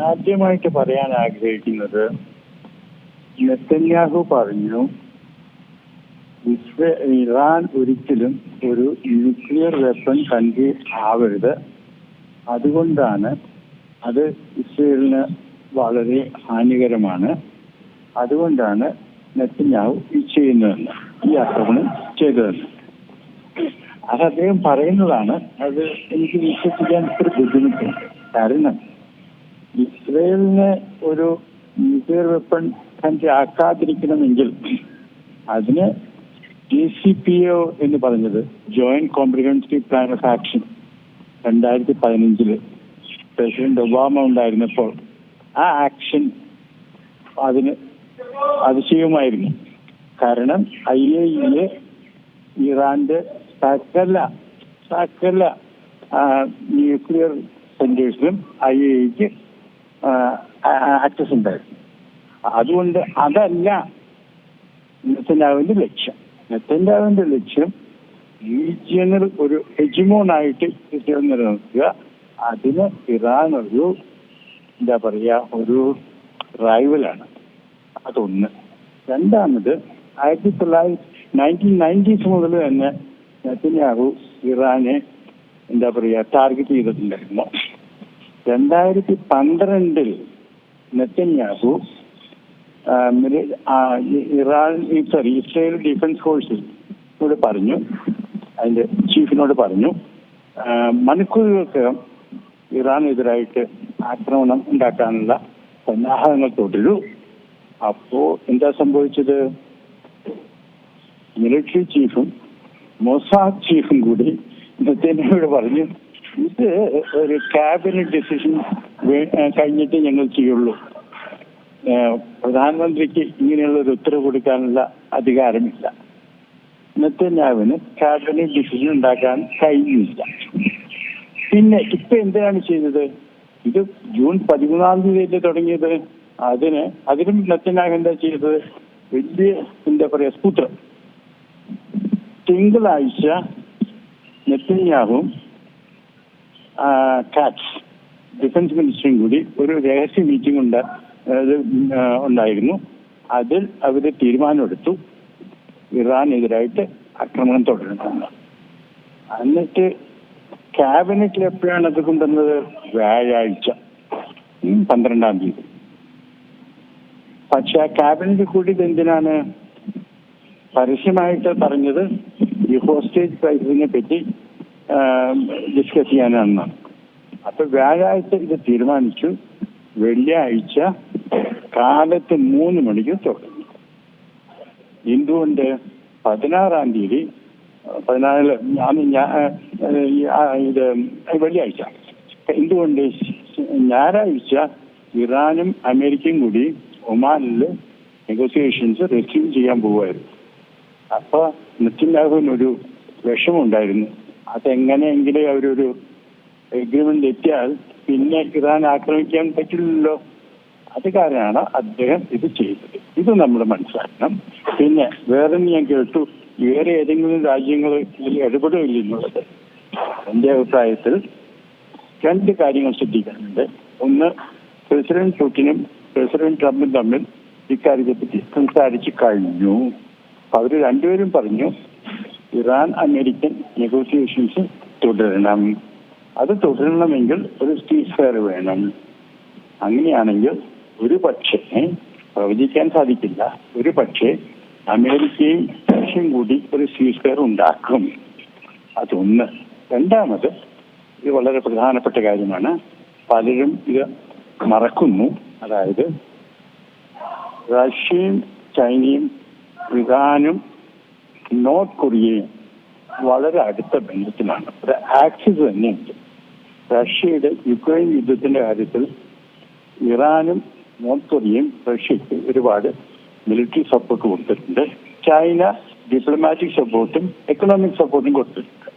ആദ്യമായിട്ട് പറയാൻ ആഗ്രഹിക്കുന്നത്, നെതന്യാഹു പറഞ്ഞു ഇറാൻ ഒരിക്കലും ഒരു ന്യൂക്ലിയർ വെപ്പൺ കൺട്രി ആവരുത്, അതുകൊണ്ടാണ് അത് ഇസ്രയേലിന് വളരെ ഹാനികരമാണ്, അതുകൊണ്ടാണ് നെതന്യാഹു ചെയ്യുന്നതെന്ന്, ഈ ആക്രമണം ചെയ്തതെന്ന്. അത് അദ്ദേഹം പറയുന്നതാണ്. അത് എനിക്ക് വിശ്വസിക്കാൻ ഇത്ര ബുദ്ധിമുട്ടുണ്ട്. കാരണം ഇസ്രയേലിനെ ഒരു ന്യൂക്ലിയർ വെപ്പൺ കൺട്രി ആക്കാതിരിക്കണമെങ്കിൽ അതിന് JCPO എന്ന് പറഞ്ഞത്, joint comprehensive plan of action, 2015 president Obama ഉണ്ടായിരുന്നപ്പോൾ ആ ആക്ഷൻ അതിന് അതിശയമായിരുന്നു. കാരണം IAEA ഇറാന്റെ സകല ന്യൂക്ലിയർ സെന്റേഴ്സിലും IAEAക്ക് ആക്സസ് ഉണ്ടായിരുന്നു. അതുകൊണ്ട് അതല്ല നെതന്യാഹുവിന്റെ ലക്ഷ്യം. നെതന്യാഹുവിന്റെ ലക്ഷ്യം റീജിയണൽ ഒരു ഹെജിമോണായിട്ട് ഇസ്രയേൽ നിലനിർത്തുക. അതിന് ഇറാൻ ഒരു ഒരു റൈവലാണ്. അതൊന്ന്. രണ്ടാമത്, 1990s മുതൽ തന്നെ നെതന്യാഹു ഇറാനെ ടാർഗറ്റ് ചെയ്തിട്ടുണ്ടായിരുന്നു. 2012 നെതന്യാഹു ഇസ്രയേൽ ഡിഫൻസ് ഫോഴ്സിനോട് പറഞ്ഞു, അതിന്റെ ചീഫിനോട് പറഞ്ഞു, മണിക്കൂറുകൾക്കകം ഇറാനെതിരായിട്ട് ആക്രമണം ഉണ്ടാക്കാനുള്ള സന്നാഹങ്ങൾ തുടരൂ. അപ്പോ എന്താ സംഭവിച്ചത്? മിലിറ്ററി ചീഫും മൊസാദ് ചീഫും കൂടി നെതന്യാഹുവോട് പറഞ്ഞു, ഇത് ഒരു ക്യാബിനറ്റ് ഡിസിഷൻ കഴിഞ്ഞിട്ട് ഞങ്ങൾ ചെയ്യുള്ളൂ. പ്രധാനമന്ത്രിക്ക് ഇങ്ങനെയുള്ള ഒരു ഉത്തരവ് കൊടുക്കാനുള്ള അധികാരമില്ല. നെതന്യാഹുവിന് ക്യാബിനറ്റ് ഡിസിഷൻ ഉണ്ടാക്കാൻ കഴിയില്ല. പിന്നെ ഇപ്പൊ എന്തിനാണ് ചെയ്തത്? ഇത് ജൂൺ 13 തുടങ്ങിയത്. അതിനും നെതന്യാഹു എന്താ ചെയ്തത്? വലിയ സൂത്രം. തിങ്കളാഴ്ച നെതന്യാഹുവും കാറ്റ്സ് ഡിഫൻസ് മിനിസ്റ്ററും കൂടി ഒരു രഹസ്യ മീറ്റിംഗ് ഉണ്ടായിരുന്നു. അതിൽ അവര് തീരുമാനമെടുത്തു ഇറാനെതിരായിട്ട് ആക്രമണം തുടരണമെന്ന്. എന്നിട്ട് ക്യാബിനറ്റിൽ എപ്പോഴാണ് അത് കൊണ്ടുവന്നത്? വ്യാഴാഴ്ച 12 പക്ഷെ ആ ക്യാബിനറ്റ് കൂടിയത് എന്തിനാണ്? പരസ്യമായിട്ട് പറഞ്ഞത് ഈ ഹോസ്റ്റേജ് ക്രൈസിസിനെ പറ്റി ഡിസ്കസ് ചെയ്യാനാണെന്നാണ്. അപ്പൊ വ്യാഴാഴ്ച ഇത് തീരുമാനിച്ചു. വെള്ളിയാഴ്ച കാലത്ത് 3 മണിക്ക് തുടങ്ങി. എന്തുകൊണ്ട്? 16 വെള്ളിയാഴ്ച. എന്തുകൊണ്ട്? ഞായറാഴ്ച ഇറാനും അമേരിക്കയും കൂടി ഒമാനിൽ നെഗോസിയേഷൻസ് റെസ്യൂം ചെയ്യാൻ പോവുമായിരുന്നു. അപ്പൊ നെതന്യാഹുവിനൊരു വിഷമമുണ്ടായിരുന്നു. അതെങ്ങനെയെങ്കിലും അവരൊരു എഗ്രിമെന്റ് എത്തിയാൽ പിന്നെ ഇറാൻ ആക്രമിക്കാൻ പറ്റില്ലല്ലോ. അത് കാരണമാണ് അദ്ദേഹം ഇത് ചെയ്തത്. ഇത് നമ്മൾ മനസ്സിലാക്കണം. പിന്നെ വേറെ ഞാൻ കേട്ടു, വേറെ ഏതെങ്കിലും രാജ്യങ്ങൾ ഇതിൽ ഇടപെടില്ലെന്നുള്ളത്. എന്റെ അഭിപ്രായത്തിൽ 2 കാര്യങ്ങൾ ശ്രദ്ധിക്കാനുണ്ട്. ഒന്ന്, പ്രസിഡന്റ് പുടിനും പ്രസിഡന്റ് ട്രംപും തമ്മിൽ ഇക്കാര്യത്തെപ്പറ്റി സംസാരിച്ചു കഴിഞ്ഞു. അവര് രണ്ടുപേരും പറഞ്ഞു ഇറാൻ അമേരിക്കൻ നെഗോസിയേഷൻസ് തുടരണം. അത് തുടരണമെങ്കിൽ ഒരു സീസ് ഫയർ വേണം. അങ്ങനെയാണെങ്കിൽ ഒരു പക്ഷേ, പ്രവചിക്കാൻ സാധിക്കില്ല, ഒരു പക്ഷേ അമേരിക്കയും റഷ്യയും കൂടി ഒരു സീസ് ഫയർ ഉണ്ടാക്കും. അതൊന്ന്. രണ്ടാമത്, ഇത് വളരെ പ്രധാനപ്പെട്ട കാര്യമാണ്, പലരും ഇത് മറക്കുന്നു. അതായത് റഷ്യയും ചൈനയും ഇറാനും നോർത്ത് കൊറിയയും വളരെ അടുത്ത ബന്ധത്തിലാണ്. ഒരു ആക്സിസ് തന്നെയുണ്ട്. റഷ്യയുടെ യുക്രൈൻ യുദ്ധത്തിന്റെ കാര്യത്തിൽ ഇറാനും നോർത്ത് കൊറിയയും റഷ്യക്ക് ഒരുപാട് മിലിറ്ററി സപ്പോർട്ട് കൊടുത്തിട്ടുണ്ട്. ചൈന ഡിപ്ലോമാറ്റിക് സപ്പോർട്ടും എക്കണോമിക് സപ്പോർട്ടും കൊടുത്തിട്ടുണ്ട്.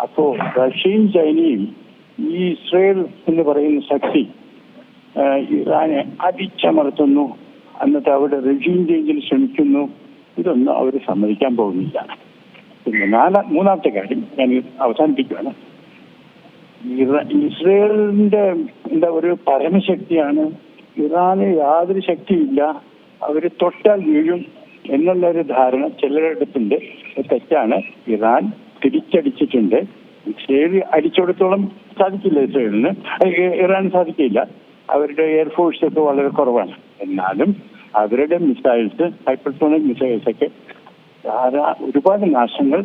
അപ്പോ റഷ്യയും ചൈനയും ഈ ഇസ്രയേൽ എന്ന് പറയുന്ന ശക്തി ഇറാനെ അടിച്ചമർത്തുന്നു, എന്നിട്ട് അവിടെ റെജീം ചേഞ്ചിന് ശ്രമിക്കുന്നു, ഇതൊന്നും അവർ സമ്മതിക്കാൻ പോകുന്നില്ല. പിന്നെ മൂന്നാമത്തെ കാര്യം ഞാൻ അവസാനിപ്പിക്കുകയാണ്. ഇസ്രയേലിന്റെ ഒരു പരമശക്തിയാണ്. ഇറാന് യാതൊരു ശക്തിയില്ല, അവർ തൊട്ടാൽ വീഴും എന്നുള്ളൊരു ധാരണ ചിലരുടെ അടുത്തുണ്ട്. തെറ്റാണ്. ഇറാൻ തിരിച്ചടിച്ചിട്ടുണ്ട്. ഇസ്രയേൽ അടിച്ചെടുത്തോളം സാധിക്കില്ല ഇസ്രയേലിന്, ഇറാൻ സാധിക്കില്ല. അവരുടെ എയർഫോഴ്സ് ഒക്കെ വളരെ കുറവാണ്. എന്നാലും അവരുടെ മിസൈൽസ്, ഹൈപ്പർസോണിക് മിസൈൽസ് ഒക്കെ ഒരുപാട് നാശങ്ങൾ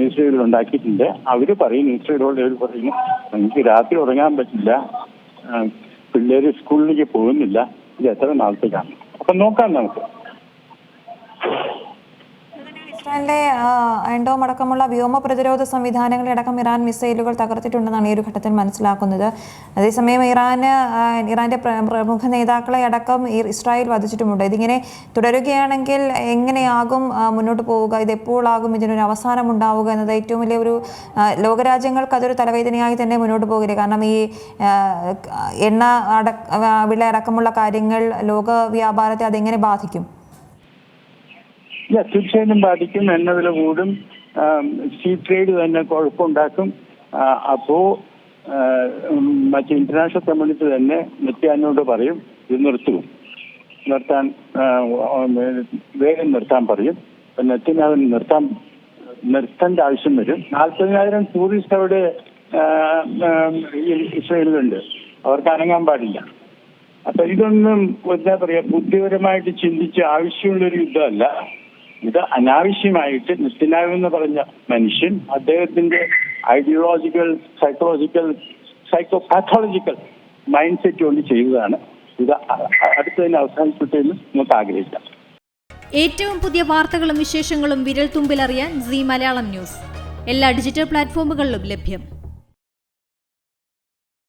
ഇസ്രയേലിൽ ഉണ്ടാക്കിയിട്ടുണ്ട്. അവര് പറയുന്നു, ഇസ്രയേലുള്ളവർ പറയുന്നു, എനിക്ക് രാത്രി ഉറങ്ങാൻ പറ്റില്ല, പിള്ളേര് സ്കൂളിലേക്ക് പോകുന്നില്ല, ഇത് എത്ര നാളത്തേക്കാണ്. അപ്പൊ നോക്കാം നമുക്ക്. ഇസ്രായേലിന്റെ അയൺഡോം അടക്കമുള്ള വ്യോമ പ്രതിരോധ സംവിധാനങ്ങളടക്കം ഇറാൻ മിസൈലുകൾ തകർത്തിട്ടുണ്ടെന്നാണ് ഈ ഒരു ഘട്ടത്തിൽ മനസ്സിലാക്കുന്നത്. അതേസമയം ഇറാന്റെ പ്രമുഖ നേതാക്കളെ അടക്കം ഇസ്രായേൽ വധിച്ചിട്ടുമുണ്ട്. ഇതിങ്ങനെ തുടരുകയാണെങ്കിൽ എങ്ങനെയാകും മുന്നോട്ട് പോവുക? ഇത് എപ്പോഴാകും ഇതിനൊരു അവസാനം ഉണ്ടാവുക എന്നത് ഏറ്റവും വലിയ ഒരു ലോകരാജ്യങ്ങൾക്ക് അതൊരു തലവേദനയായി തന്നെ മുന്നോട്ട് പോകില്ല. കാരണം ഈ എണ്ണ വില അടക്കമുള്ള കാര്യങ്ങൾ ലോക വ്യാപാരത്തെ അതെങ്ങനെ ബാധിക്കും? തീർച്ചയായിട്ടും ബാധിക്കും. എണ്ണ വില കൂടും, സീ ട്രേഡ് തന്നെ കുഴപ്പമുണ്ടാക്കും. അപ്പോ മറ്റ് ഇന്റർനാഷണൽ കമ്മ്യൂണിറ്റി തന്നെ നെറ്റാനോട് പറയും ഇത് നിർത്താൻ വേഗം നിർത്താൻ പറയും. നെറ്റിനവൻ നിർത്തേണ്ട ആവശ്യം വരും. 40,000 ടൂറിസ്റ്റ് അവിടെ ഇസ്രയേലിലുണ്ട്, അവർക്ക് അനങ്ങാൻ പാടില്ല. അപ്പൊ ഇതൊന്നും എന്താ പറയാ, ബുദ്ധിപരമായിട്ട് ചിന്തിച്ച് ആവശ്യമുള്ളൊരു യുദ്ധമല്ല. ഇത് അനാവശ്യമായിട്ട് നെത്തന്യാഹു എന്ന് പറഞ്ഞ മനുഷ്യൻ അദ്ദേഹത്തിന്റെ ഐഡിയോളജിക്കൽ, സൈക്കോപാത്തോളജിക്കൽ മൈൻഡ് സെറ്റ് കൊണ്ട് ചെയ്തതാണ്. ഇത് അടുത്തതിന് അവസാനിപ്പിച്ചതെന്ന് നമുക്ക് ആഗ്രഹിക്കാം. ഏറ്റവും പുതിയ വാർത്തകളും വിശേഷങ്ങളും വിരൽ തുമ്പിലറിയാൻ സീ മലയാളം ന്യൂസ് എല്ലാ ഡിജിറ്റൽ പ്ലാറ്റ്ഫോമുകളിലും ലഭ്യം.